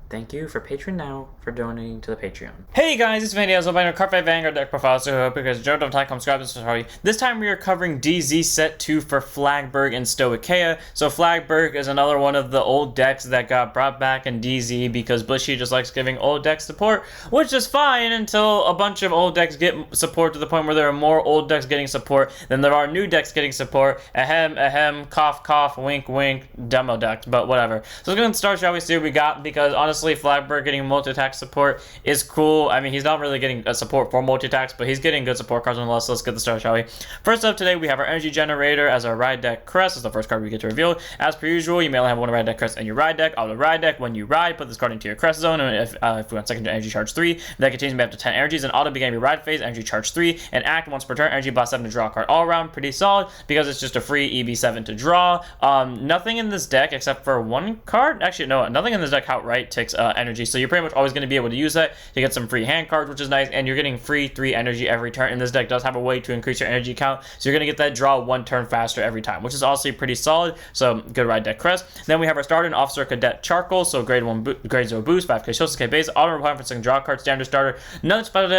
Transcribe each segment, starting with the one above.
Thank you for Patreon now for donating to the Patreon. Hey guys, it's Vandy. I was hoping to Card 5 Vanguard deck profile, so because Joe don't come subscribe and sorry. This time we are covering DZ set 2 for Flagburg and Stoicheia. So Flagburg is another one of the old decks that got brought back in DZ because Bushy just likes giving old decks support, which is fine until a bunch of old decks get support to the point where there are more old decks getting support than there are new decks getting support. Ahem, ahem, cough, cough, wink, wink, demo decks, but whatever. So let's get started, shall we see what we got, because honestly, Flagburg getting multi-attack support is cool. I mean, he's not really getting a support for multi-attacks, but he's getting good support cards nonetheless. So let's get the start, shall we? First up today, we have our Energy Generator as our ride deck crest. It's the first card we get to reveal. As per usual, you may only have one ride deck crest in your ride deck. Auto ride deck, when you ride, put this card into your crest zone, and if we want second to energy charge 3, that continues to be up to 10 energies, and auto begin your ride phase, energy charge 3, and act once per turn, energy blast 7 to draw a card. All around, pretty solid, because it's just a free EB7 to draw. Nothing in this deck, except for one card, actually, no, nothing in this deck outright takes energy, so you're pretty much always going to be able to use that to get some free hand cards, which is nice, and you're getting free 3 energy every turn, and this deck does have a way to increase your energy count, so you're going to get that draw 1 turn faster every time, which is also pretty solid. So good ride deck crest. Then we have our starter and officer cadet charcoal, so grade 0 boost, 5k shield, 6k base, auto reply for second draw card, standard starter. Nothing special.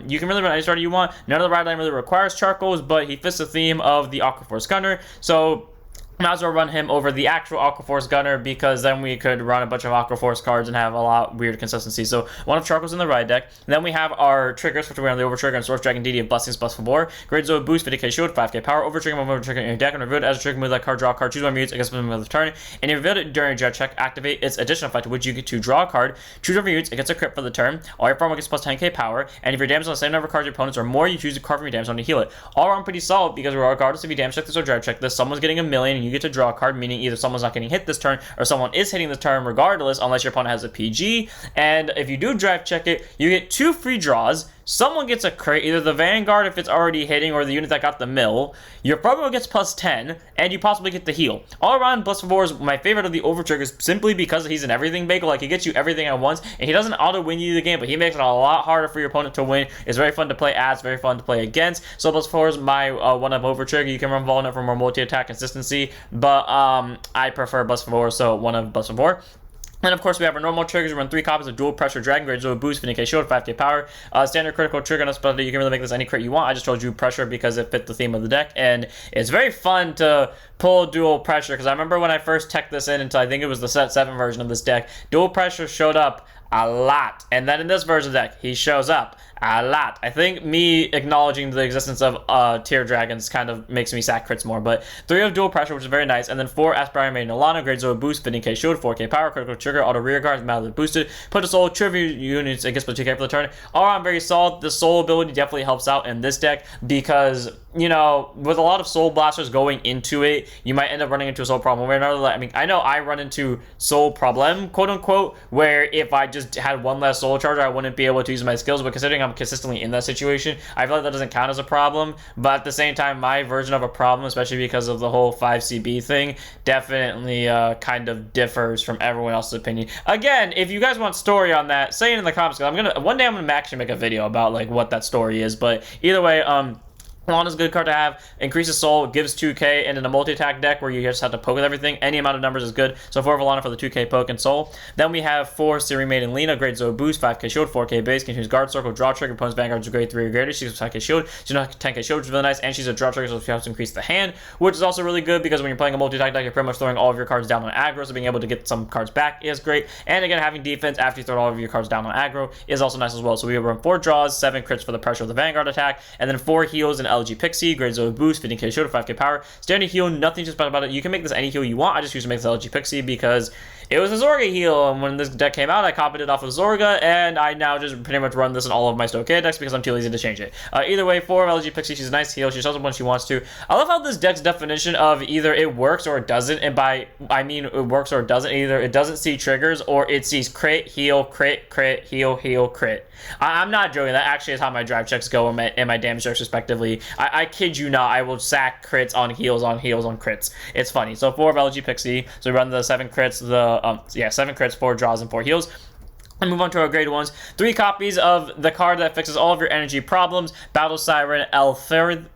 You can really run any starter you want. None of the ride line really requires charcoals, but he fits the theme of the Aquaforce Gunner, so might as well run him over the actual Aquaforce Gunner, because then we could run a bunch of Aquaforce cards and have a lot weird consistency. So one of Charcoal's in the ride deck. And then we have our triggers, which we run the Over Trigger and Source Dragon DD of Blessings plus 4. Grade 0 boost, 50k shield, 5k power. Over Trigger, over Trigger in your deck, and reveal it as a trigger move that card, draw a card, choose one mutes against the middle of the turn. And you reveal it during a jet check, activate its additional effect, which you get to draw a card, choose one mutes, it gets a crit for the turn. All your farm gets plus 10k power, and if your damage on the same number of cards your opponents or more, you choose to carve from your damage on to heal it. All around pretty solid, because regardless if you damage check this or drive check this, someone's getting a million and you get to draw a card, meaning either someone's not getting hit this turn or someone is hitting this turn regardless, unless your opponent has a PG. And if you do drive check it, you get 2 free draws. Someone gets a crit, either the Vanguard if it's already hitting or the unit that got the mill. Your promo gets plus 10, and you possibly get the heal. All around, Plus 4 is my favorite of the over triggers simply because he's an everything bagel. Like, he gets you everything at once, and he doesn't auto win you the game, but he makes it a lot harder for your opponent to win. It's very fun to play as, very fun to play against. So Plus 4 is my one of over trigger. You can run Volnut for more multi-attack consistency, but I prefer Plus 4, so one of Plus 4. And of course, we have our normal triggers. We run 3 copies of Dual Pressure Dragon, grade 0 boost, 50k shield, 5k power. Standard critical trigger on a specialty. You can really make this any crit you want. I just told you pressure because it fit the theme of the deck. And it's very fun to pull Dual Pressure, because I remember when I first teched this in until I think it was the set 7 version of this deck, Dual Pressure showed up a lot. And then in this version of the deck, he shows up a lot. I think me acknowledging the existence of tier dragons kind of makes me sack crits more, but 3 of Dual Pressure, which is very nice, and then 4 Aspiring Maiden Alana, grade 0 boost, 15k shield, 4k power, critical trigger, auto rear guard, mildly boosted, put a soul, trivia units, it gets plus 2k for the turn. All around very solid. The soul ability definitely helps out in this deck because, you know, with a lot of soul blasters going into it, you might end up running into a soul problem. Where another, I mean, I know I run into soul problem, quote unquote, where if I just had one less soul charger, I wouldn't be able to use my skills, but considering I'm consistently in that situation, I feel like that doesn't count as a problem. But at the same time, my version of a problem, especially because of the whole 5CB thing, definitely kind of differs from everyone else's opinion. Again, if you guys want story on that, say it in the comments, because one day I'm gonna actually make a video about like what that story is. But either way, Alana's a good card to have. Increases soul, gives 2k, and in a multi-attack deck where you just have to poke with everything, any amount of numbers is good. So 4 of Alana for the 2k poke and soul. Then we have 4 Siri Maiden Lena, grade 0 boost, 5k shield, 4k base, can use guard circle, draw trigger, opponent's Vanguard is grade 3 or greater. She's 5k shield, she's not 10k shield, which is really nice, and she's a draw trigger, so she helps to increase the hand, which is also really good because when you're playing a multi-attack deck, you're pretty much throwing all of your cards down on aggro, so being able to get some cards back is great. And again, having defense after you throw all of your cards down on aggro is also nice as well. So we run 4 draws, 7 crits for the pressure of the Vanguard attack, and then 4 heals in LG Pixie, grade 0 boost, 15k shield, 5k power. Standard heal, nothing too special about it. You can make this any heal you want. I just used to make this LG Pixie because it was a Zorga heal, and when this deck came out, I copied it off of Zorga, and I now just pretty much run this in all of my Stoicheia decks because I'm too lazy to change it. Either way, 4 of LG Pixie, she's a nice heal. She shows up when she wants to. I love how this deck's definition of either it works or it doesn't, and by I mean it works or it doesn't. Either it doesn't see triggers or it sees crit, heal, crit, crit, heal, heal, crit. I'm not joking. That actually is how my drive checks go and my damage checks respectively. I kid you not. I will sack crits on heals on heals on crits. It's funny. So 4 of LG Pixie. So we run the 7 crits, 7 crits, 4 draws, and 4 heals. And move on to our grade 1s. 3 copies of the card that fixes all of your energy problems. Battle Siren Elftheria.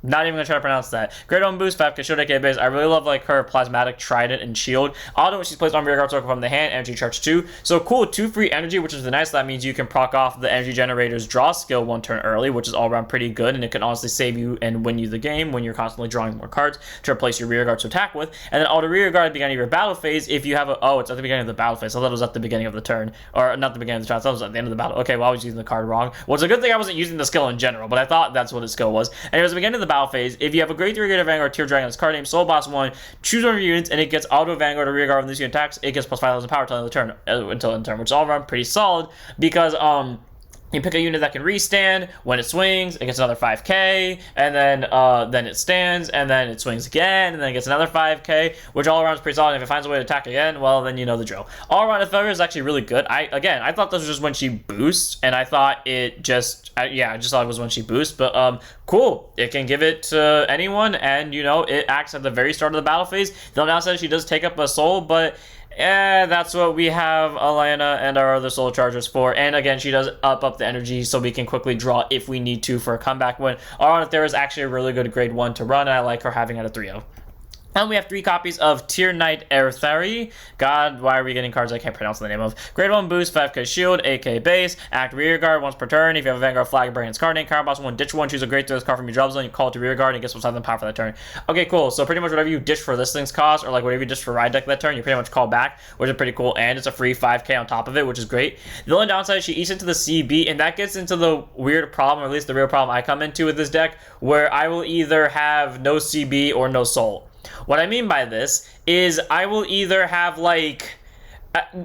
Not even gonna try to pronounce that. Great on boost, 5k shield, AK base. I really love like her plasmatic trident and shield. Auto when she's placed on rear guard circle from the hand, energy charge 2. So cool, 2 free energy, which is the nice. That means you can proc off the energy generator's draw skill 1 turn early, which is all around pretty good, and it can honestly save you and win you the game when you're constantly drawing more cards to replace your rear guard to attack with. And then auto rear guard at the beginning of your battle phase if you have a it's at the beginning of the battle phase. I thought it was at the beginning of the turn, or not the beginning of the turn. I thought it was at the end of the battle. Okay, well I was using the card wrong. Well, it's a good thing I wasn't using the skill in general, but I thought that's what its skill was. And it was the beginning of the battle phase. If you have a grade 3 Greater Vanguard tier dragon, this card name Soul Boss 1, choose one of your units, and it gets auto Vanguard or rear guard when this unit attacks. It gets plus 5,000 power until the turn, which is all around pretty solid because you pick a unit that can restand. When it swings, it gets another 5k, and then it stands, and then it swings again, and then it gets another 5k, which all around is pretty solid. And if it finds a way to attack again, well, then you know the drill. All around, Failure is actually really good. I thought this was just when she boosts, and I thought it just, I just thought it was when she boosts, but cool. It can give it to anyone, and you know, it acts at the very start of the battle phase. The downside, she does take up a soul, but that's what we have Alana and our other soul chargers for. And again, she does up the energy so we can quickly draw if we need to for a comeback win. Our there is actually a really good grade 1 to run, and I like her having it at a 3-0. And we have 3 copies of Tier Knight Airthari. God, why are we getting cards I can't pronounce the name of? Grade 1 boost, 5k shield, 8k base, act rear guard once per turn. If you have a Vanguard flag, bring its card name. Card boss 1, ditch 1, choose a grade 3 card from your job zone, you call it to rear guard, and it gets plus 7 power for that turn. Okay, cool. So pretty much whatever you ditch for this thing's cost, or like whatever you ditch for ride deck that turn, you pretty much call back, which is pretty cool. And it's a free 5k on top of it, which is great. The only downside, she eats into the CB, and that gets into the weird problem, or at least the real problem I come into with this deck, where I will either have no CB or no soul. What I mean by this is I will either have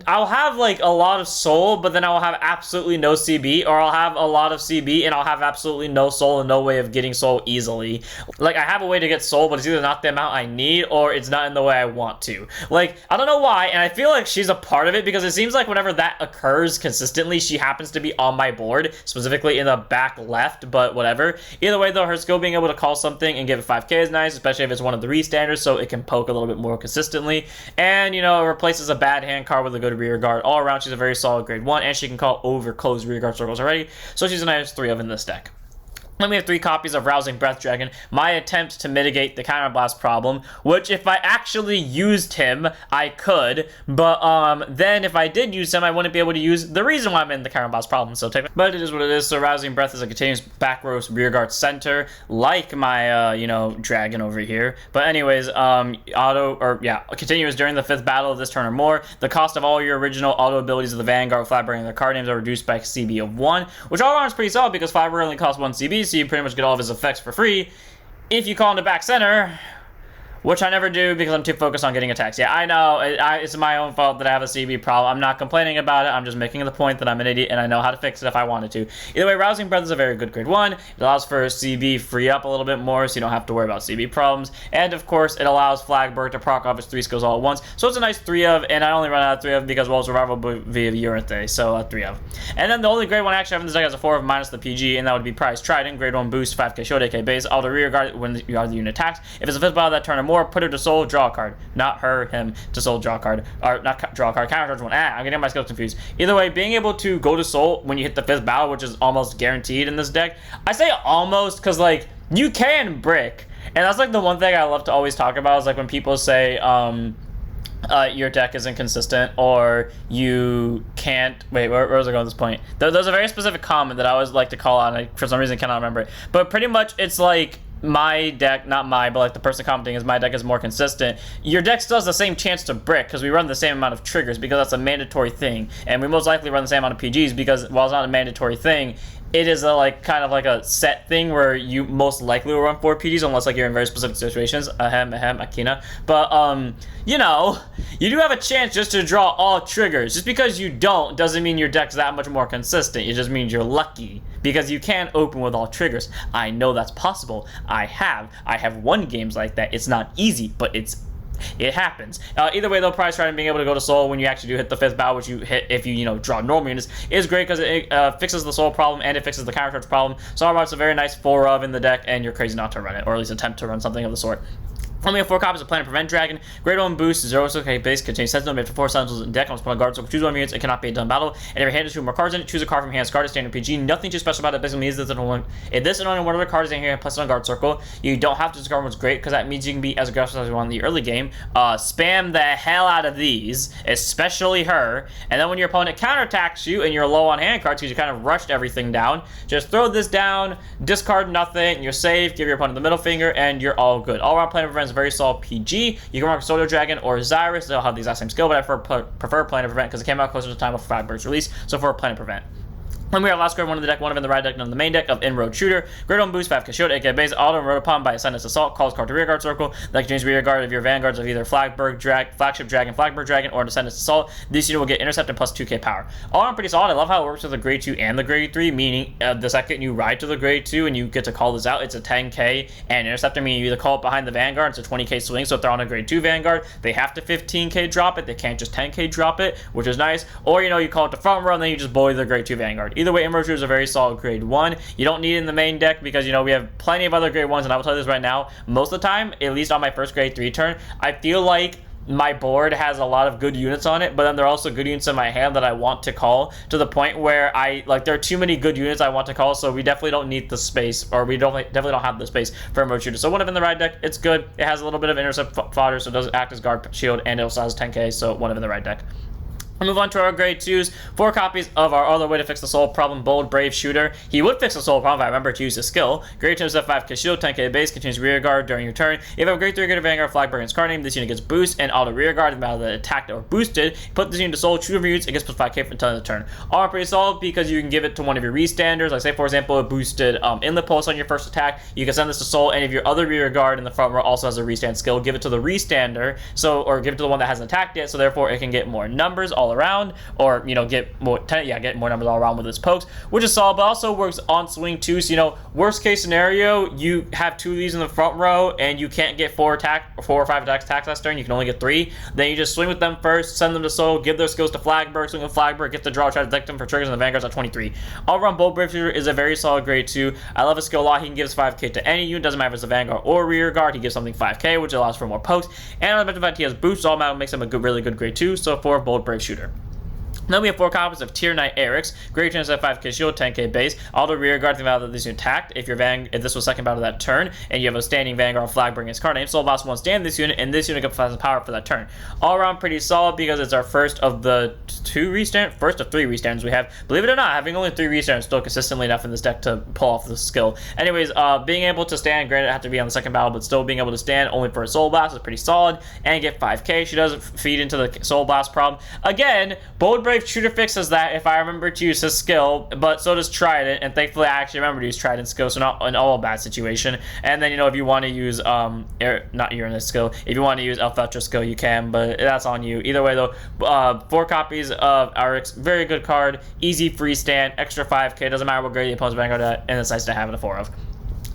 I'll have like a lot of soul, but then I'll have absolutely no CB, or I'll have a lot of CB and I'll have absolutely no soul and no way of getting soul easily. Like, I have a way to get soul, but it's either not the amount I need or it's not in the way I want to. Like, I don't know why, and I feel like she's a part of it because it seems like whenever that occurs consistently, she happens to be on my board, specifically in the back left, but whatever. Either way though, her skill being able to call something and give it 5k is nice, especially if it's one of the restanders, so it can poke a little bit more consistently. And, you know, it replaces a bad hand card with a good rear guard. All around, she's a very solid grade 1, and she can call over closed rear guard circles already, so she's a nice 3 of in this deck. Then we have 3 copies of Rousing Breath Dragon, my attempt to mitigate the counterblast problem, which if I actually used him, I could, but then if I did use him, I wouldn't be able to use the reason why I'm in the counterblast problem, so but it is what it is. So Rousing Breath is a continuous back row rear guard center, like my, dragon over here. But anyways, continuous during the 5th battle of this turn or more. The cost of all your original auto abilities of the Vanguard, Flagburg, and their card names are reduced by CB of 1, which all around is pretty solid because Flagburg only costs 1 CB, so you pretty much get all of his effects for free if you call into back center, which I never do because I'm too focused on getting attacks. Yeah, I know, it's my own fault that I have a CB problem. I'm not complaining about it, I'm just making the point that I'm an idiot and I know how to fix it if I wanted to. Either way, Rousing Breath is a very good grade 1. It allows for CB free up a little bit more so you don't have to worry about CB problems. And of course, it allows Flagburg to proc off its 3 skills all at once. So it's a nice 3 of, and I only run out of 3 of because, well, survival via Uranthe, so 3 of. And then the only grade 1 action I have in this deck has a 4 of minus the PG, and that would be Prize Trident, grade 1 boost, 5k shield, 8k base, auto rear guard when you are the unit attacks. If it's a 5th battle that turn or more, put her to soul, draw a card. Not her, him, to soul, draw a card. Or not draw a card, counter charge 1. I'm getting my skills confused. Either way, being able to go to soul when you hit the 5th battle, which is almost guaranteed in this deck. I say almost because, like, you can brick. And that's, like, the one thing I love to always talk about is, like, when people say, your deck is inconsistent, or you can't... Wait, where was I going at this point? There's a very specific comment that I always like to call out, and I, for some reason, cannot remember it. But pretty much, it's like... my deck, not my, but like the person commenting is my deck is more consistent. Your deck still has the same chance to brick because we run the same amount of triggers because that's a mandatory thing. And we most likely run the same amount of PGs because while it's not a mandatory thing, it is a kind of like a set thing where you most likely will run 4 PGs unless like you're in very specific situations. Akina. But, you know, you do have a chance just to draw all triggers. Just because you don't doesn't mean your deck's that much more consistent. It just means you're lucky because you can open with all triggers. I know that's possible. I have won games like that. It's not easy, but it happens. Either way, though, Prize Trident being able to go to soul when you actually do hit the 5th battle, which you hit if you draw normal units, is great because it fixes the soul problem and it fixes the counter charge problem. So overall, it's a very nice 4 of in the deck, and you're crazy not to run it, or at least attempt to run something of the sort. Only have 4 copies of Planet Prevent Dragon. Great One Boost, 0 okay, base, contains Sentinel, made for 4 Sentinels in deck. On put on guard, so choose 1 units, it cannot be done battle. And if your hand has 2 more cards in it, choose a card from hand, discard a standard PG. Nothing too special about it, basically means that if this and only one other card is in here and plus it on guard circle, you don't have to discard one's great, because that means you can be as aggressive as you want in the early game. Spam the hell out of these, especially her, and then when your opponent counterattacks you and you're low on hand cards because you kind of rushed everything down, just throw this down, discard nothing, you're safe, give your opponent the middle finger, and you're all good. All around Planet Prevent is very solid PG. You can mark Soto Dragon or Zyrus. They'll have the exact same skill, but I prefer Planet Prevent because it came out closer to the time of Flagburg's release, so for Planet Prevent. Then we have last card, one in the deck, one of in the right deck, none in the main deck of Inroad Shooter. Great on Boost, 5 Shield, aka base, auto and upon by Ascendant's Assault, calls card to rear guard circle. That contains rear guard of your vanguards of either Flagburg Dragon, or Ascendant's Assault. This unit will get Intercept and plus 2k power. All around pretty solid. I love how it works with the grade 2 and the grade 3, meaning the second you ride to the grade 2 and you get to call this out, it's a 10k and Interceptor, meaning you either call it behind the Vanguard, it's a 20k swing, so if they're on a grade 2 Vanguard, they have to 15k drop it, they can't just 10k drop it, which is nice. Or, you call it the front row and then you just bully the grade 2 Vanguard. Either way, Inroad Shooter is a very solid grade 1. You don't need it in the main deck because, we have plenty of other grade 1s, and I will tell you this right now, most of the time, at least on my first grade 3 turn, I feel like my board has a lot of good units on it, but then there are also good units in my hand that I want to call, to the point where there are too many good units I want to call, so we definitely don't need the space, or we definitely don't have the space for Inroad Shooter. So one of in the right deck, it's good. It has a little bit of intercept fodder, so it doesn't act as guard shield, and it also has 10k, so one of in the right deck. We'll move on to our grade 2s. 4 copies of our other way to fix the soul problem, Bold Brave Shooter. He would fix the soul problem if I remember to use his skill. Grade 2 is a 5k shield, 10k base, continues rear guard during your turn. If you have a grade 3 grade Vanguard, Flagburg, and Scar name, this unit gets boost and auto rear guard. If the attacked or boosted, put this unit to soul, choose your units, it gets plus 5k for until the turn. All pretty solid because you can give it to one of your restanders. Like, say, for example, it boosted Inlet Pulse on your first attack. You can send this to soul, and if your other rear guard in the front row also has a restand skill, give it to the restander, or give it to the one that hasn't attacked yet, so therefore it can get more numbers all around, or get more numbers all around with its pokes, which is solid, but also works on swing too. So worst case scenario, you have 2 of these in the front row and you can't get 4 or 5 attacks last turn, you can only get 3. Then you just swing with them first, send them to soul, give their skills to Flagburg, swing with Flagburg, get the draw, try to detect them for triggers, and the Vanguard's at 23. All around, Bold Brave Shooter is a very solid grade 2. I love his skill a lot. He can give 5k to any unit, doesn't matter if it's a Vanguard or rear guard. He gives something 5k, which allows for more pokes, and on the fact he has boosts, all that makes him a really good grade 2. So 4 Bold Brave Shooter. Then we have 4 copies of Tier Knight Eric's. Grade 2 is at 5k shield, 10k base. Auto rear guard the battle that this unit attacked. If this was second battle of that turn, and you have a standing Vanguard flag bringing its card name, Soul Blast 1 stand this unit, and this unit gets 5 power for that turn. All around pretty solid because it's our first of 3 restands we have. Believe it or not, having only 3 restands is still consistently enough in this deck to pull off this skill. Anyways, being able to stand, granted it had to be on the second battle, but still being able to stand only for a Soul Blast is pretty solid, and get 5k. She doesn't feed into the Soul Blast problem. Again, Bold Brave Shooter fixes that if I remember to use his skill, but so does Trident, and thankfully I actually remember to use Trident's skill, so not in all bad situation. And then, if you want to use, not Uranus skill, if you want to use Elfetra's skill, you can, but that's on you. Either way, though, 4 copies of Eric's, very good card, easy free stand, extra 5k, doesn't matter what grade the opponent's Vanguard at, and it's nice to have it a 4 of.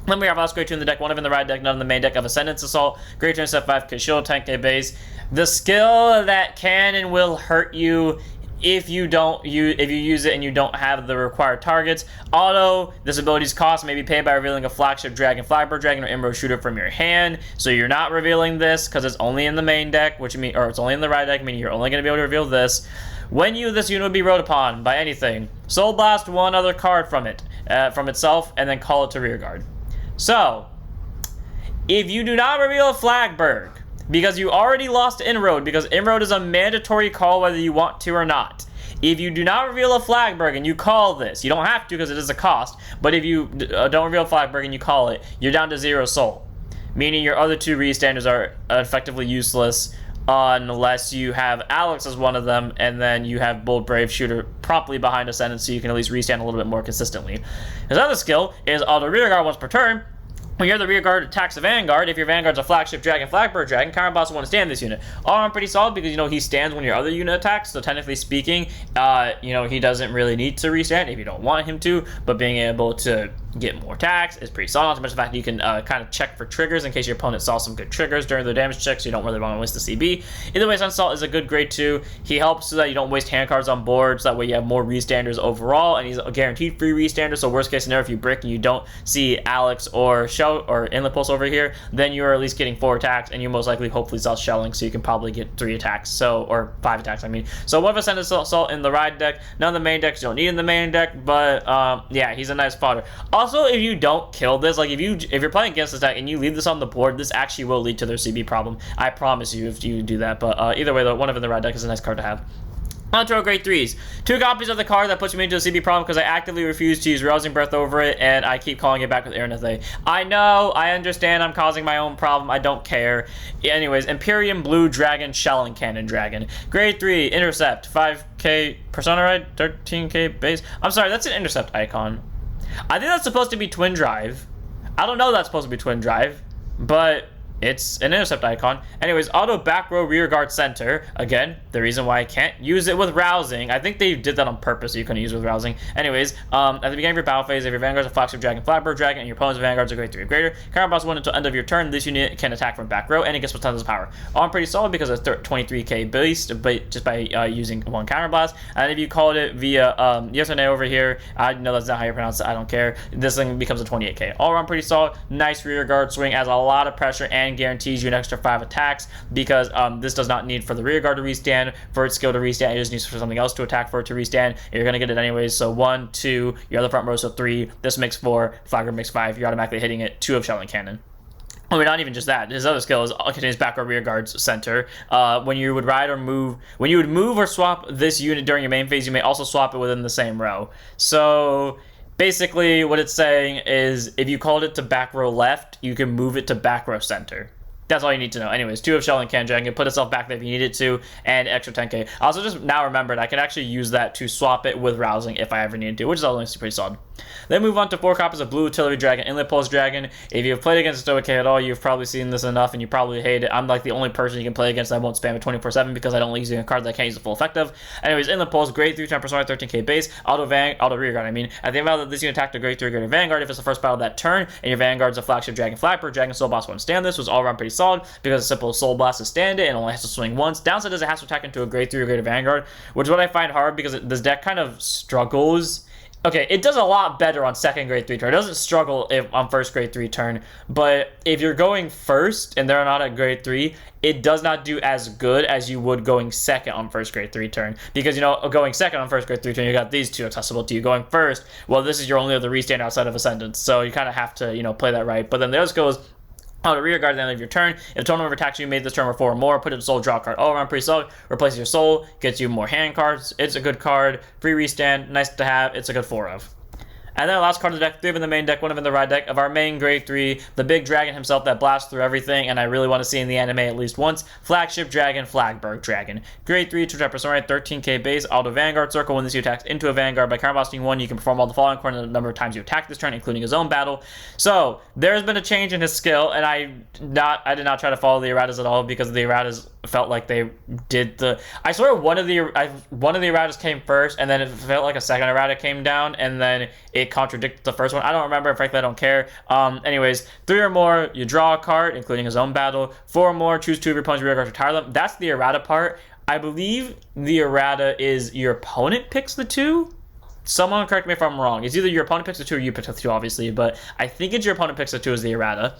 Then we have last grade 2 in the deck, one of in the right deck, none in the main deck of Ascendant's Assault. Grade 2 set 5k shield, 10k base. The skill that can and will hurt you if you use it and you don't have the required targets. Auto, this ability's cost may be paid by revealing a Flagship Dragon, Flagburg Dragon, or Inroad Shooter from your hand. So you're not revealing this because it's only in the main deck, it's only in the right deck, meaning you're only going to be able to reveal this. When this unit will be rode upon by anything, Soul Blast 1 other card from itself, and then call it to rear guard. So, if you do not reveal a Flagburg, because you already lost Inroad, because Inroad is a mandatory call whether you want to or not. If you do not reveal a Flagburg and you call this, you don't have to because it is a cost, but if you don't reveal Flagburg and you call it, you're down to 0 soul. Meaning your other 2 restanders are effectively useless unless you have Alex as one of them, and then you have Bold Brave Shooter promptly behind Ascendant, so you can at least restand a little bit more consistently. His other skill is auto rear guard once per turn. When you're the rear guard attacks a Vanguard, if your Vanguard's a Flagship Dragon, Flagburg Dragon, counterboss will stand this unit. All around pretty solid because, he stands when your other unit attacks, so technically speaking, he doesn't really need to restand if you don't want him to, but being able to, get more attacks. It's pretty solid. Not to mention the fact that you can kind of check for triggers in case your opponent saw some good triggers during the damage check, so you don't really want to waste the CB. Either way, Sunsalt is a good grade 2. He helps so that you don't waste hand cards on board, so that way you have more restanders overall, and he's a guaranteed free restander, so worst case scenario, if you brick and you don't see Alex or Shell or Inlet Pulse over here, then you're at least getting 4 attacks, and you most likely hopefully start shelling, so you can probably get 3 attacks, or 5 attacks, I mean. So what if I send Assault in the ride deck? None of the main decks you don't need in the main deck, but yeah, he's a nice fodder. Also, if you don't kill this, like if you're playing against this deck and you leave this on the board, this actually will lead to their CB problem. I promise you if you do that. But either way, one of in the red deck is a nice card to have. On to our grade 3s. 2 copies of the card that puts me into a CB problem because I actively refuse to use Rousing Breath over it, and I keep calling it back with Aranathe. I know, I understand I'm causing my own problem, I don't care. Anyways, Imperium Blue Dragon Shelling Cannon Dragon. Grade 3, Intercept, 5k Persona Ride, 13k base. I'm sorry, that's an Intercept icon. I think that's supposed to be Twin Drive. I don't know that's supposed to be Twin Drive, but it's an Intercept icon. Anyways, auto back row rear guard center. Again, the reason why I can't use it with Rousing. I think they did that on purpose so you couldn't use it with Rousing. Anyways, at the beginning of your battle phase, if your Vanguard's a Flagship Dragon, Flagburg Dragon, and your opponent's Vanguard's a grade 3 or greater, counter boss 1 until end of your turn, this unit can attack from back row, and it gets plus tons of power. All I'm pretty solid because it's 23k boost, but just by using 1 counter blast. And if you called it via yes or no over here, I know that's not how you pronounce it, I don't care. This thing becomes a 28k. All around pretty solid, nice rear guard swing, adds a lot of pressure and guarantees you an extra 5 attacks because this does not need for the rear guard to restand, for its skill to restand, it just needs for something else to attack for it to restand. You're going to get it anyways, so 1, 2, your other front row, so 3, this makes 4, Flagger makes 5, you're automatically hitting it, 2 of Shelling Cannon. I mean, not even just that. His other skill is contains back or rear guards center. When you would ride or move, when you would move or swap this unit during your main phase, you may also swap it within the same row. So basically, what it's saying is if you called it to back row left, you can move it to back row center. That's all you need to know. Anyways, 2 of Shelling Cannon Dragon, put itself back there if you need it to, and extra 10k. I also just now remembered I can actually use that to swap it with Rousing if I ever needed to, which is also pretty solid. Then move on to 4 copies of Blue Artillery Dragon, Inlet Pulse Dragon. If you've played against Stoicheia at all, you've probably seen this enough, and you probably hate it. I'm like the only person you can play against that won't spam it 24/7 because I don't like using a card that I can't use the full effect of. Anyways, Inlet Pulse, grade 3, 10%, 13k base, auto rear guard. I mean, at the end of this unit attacked a grade 3 greater Vanguard if it's the first battle of that turn, and your Vanguard's a Flagship Dragon, Flagburg Dragon, Soul Boss 1 stand. This was all around pretty solid because it's simple Soul Blast to stand it and only has to swing once. Downside is it has to attack into a grade 3 or greater Vanguard, which is what I find hard because this deck kind of struggles. Okay, it does a lot better on second grade 3 turn. It doesn't struggle on first grade 3 turn, but if you're going first and they're not at grade 3, it does not do as good as you would going second on first grade 3 turn. Because, you know, going second on first grade 3 turn, you got these 2 accessible to you. Going first, well, this is your only other restand outside of Ascendance, so you kind of have to, you know, play that right. But then the other goes on the rear guard at the end of your turn. If the total number of attacks you made this turn were 4 or more, put it in soul, draw a card. All around pretty solid. Replace your soul, gets you more hand cards. It's a good card. Free restand, nice to have. It's a good 4 of. And then our last card of the deck, 3 of in the main deck, 1 of in the ride deck of our main grade 3, the big dragon himself that blasts through everything, and I really want to see in the anime at least once, Flagship Dragon, Flagburg Dragon. Grade 3, 2 Persona, 13k base, auto Vanguard circle. When this you attacks into a Vanguard by counterblasting 1, you can perform all the following according to the number of times you attack this turn, including his own battle. So, there's been a change in his skill, and I did not try to follow the erratas at all because the erratas felt like they did the... I swear one of the erratas came first, and then it felt like a second errata came down, and then it contradicted the first one. I don't remember, frankly I don't care. Anyways, 3 or more, you draw a card, including his own battle. 4 or more, choose 2 of your opponent's rear guards, retire them. That's the errata part. I believe the errata is your opponent picks the 2. Someone correct me if I'm wrong. It's either your opponent picks the 2 or you pick the 2, obviously, but I think it's your opponent picks the 2 as the errata.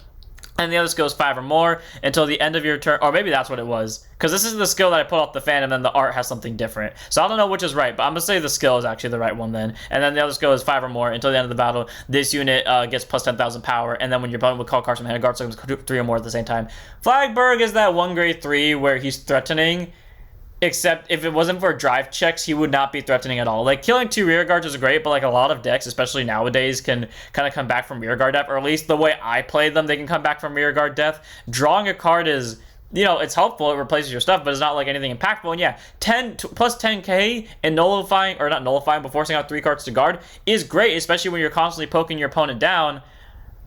And the other skill is 5 or more until the end of your turn. Or maybe that's what it was. Because this is the skill that I put off the fan, and then the art has something different. So I don't know which is right, but I'm going to say the skill is actually the right one then. And then the other skill is 5 or more until the end of the battle. This unit gets plus 10,000 power, and then when your opponent would call cards from hand, guard circles 3 or more at the same time. Flagburg is that 1 grade 3 where he's threatening. Except if it wasn't for drive checks, he would not be threatening at all. Like, killing 2 rear guards is great, but like a lot of decks, especially nowadays, can kind of come back from rear guard death, or at least the way I play them, they can come back from rear guard death. Drawing a card is, you know, it's helpful, it replaces your stuff, but it's not like anything impactful. And yeah, plus 10k and nullifying, or not nullifying, but forcing out 3 cards to guard is great, especially when you're constantly poking your opponent down.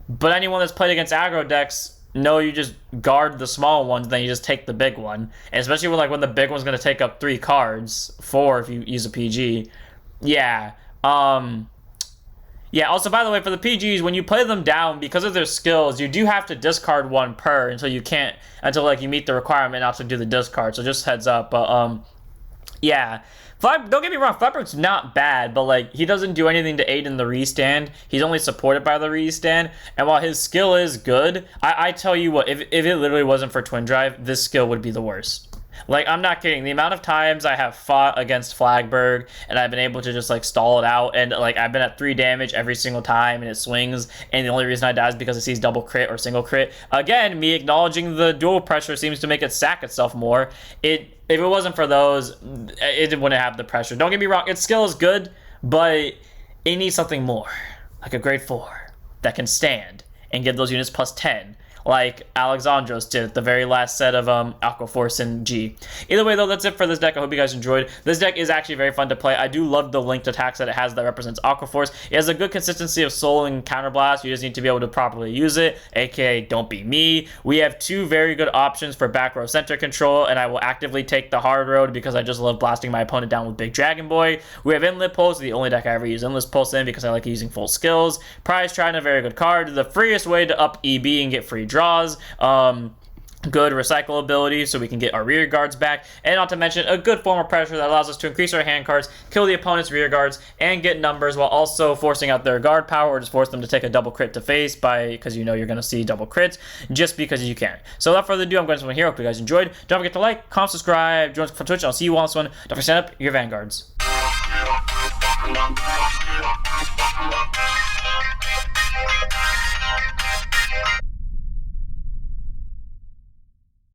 But anyone that's played against aggro decks, no, you just guard the small ones, then you just take the big one. And especially when the big one's going to take up 3 cards, 4 if you use a PG. Yeah. Yeah, also, by the way, for the PGs, when you play them down, because of their skills, you do have to discard one per until like you meet the requirement not to do the discard. So just heads up. But yeah. Don't get me wrong, Flagburg's not bad, but like he doesn't do anything to aid in the restand. He's only supported by the restand, and while his skill is good, I tell you what, if it literally wasn't for Twin Drive, this skill would be the worst. Like, I'm not kidding. The amount of times I have fought against Flagburg and I've been able to just like stall it out, and like I've been at 3 damage every single time and it swings, and the only reason I die is because it sees double crit or single crit. Again, me acknowledging the dual pressure seems to make it sack itself more. If it wasn't for those, it wouldn't have the pressure. Don't get me wrong, its skill is good, but it needs something more. Like a grade 4 that can stand and give those units plus 10. Like Alexandros did at the very last set of Aquaforce and G. Either way, though, that's it for this deck. I hope you guys enjoyed. This deck is actually very fun to play. I do love the linked attacks that it has that represents Aquaforce. It has a good consistency of Soul and Counterblast. You just need to be able to properly use it, aka don't be me. We have 2 very good options for back row center control, and I will actively take the hard road because I just love blasting my opponent down with Big Dragon Boy. We have Inlet Pulse, the only deck I ever use Inlet Pulse in because I like using full skills. Prize Trident, a very good card. The freest way to up EB and get free draws. Good recycle ability so we can get our rear guards back, and not to mention a good form of pressure that allows us to increase our hand cards, kill the opponent's rear guards, and get numbers while also forcing out their guard power, or just force them to take a double crit to face because you know you're going to see double crits just because you can. So without further ado, I'm going to end here. Hope you guys enjoyed. Don't forget to like, comment, subscribe, join us on Twitch. I'll see you on this one. Don't forget to stand up your vanguards.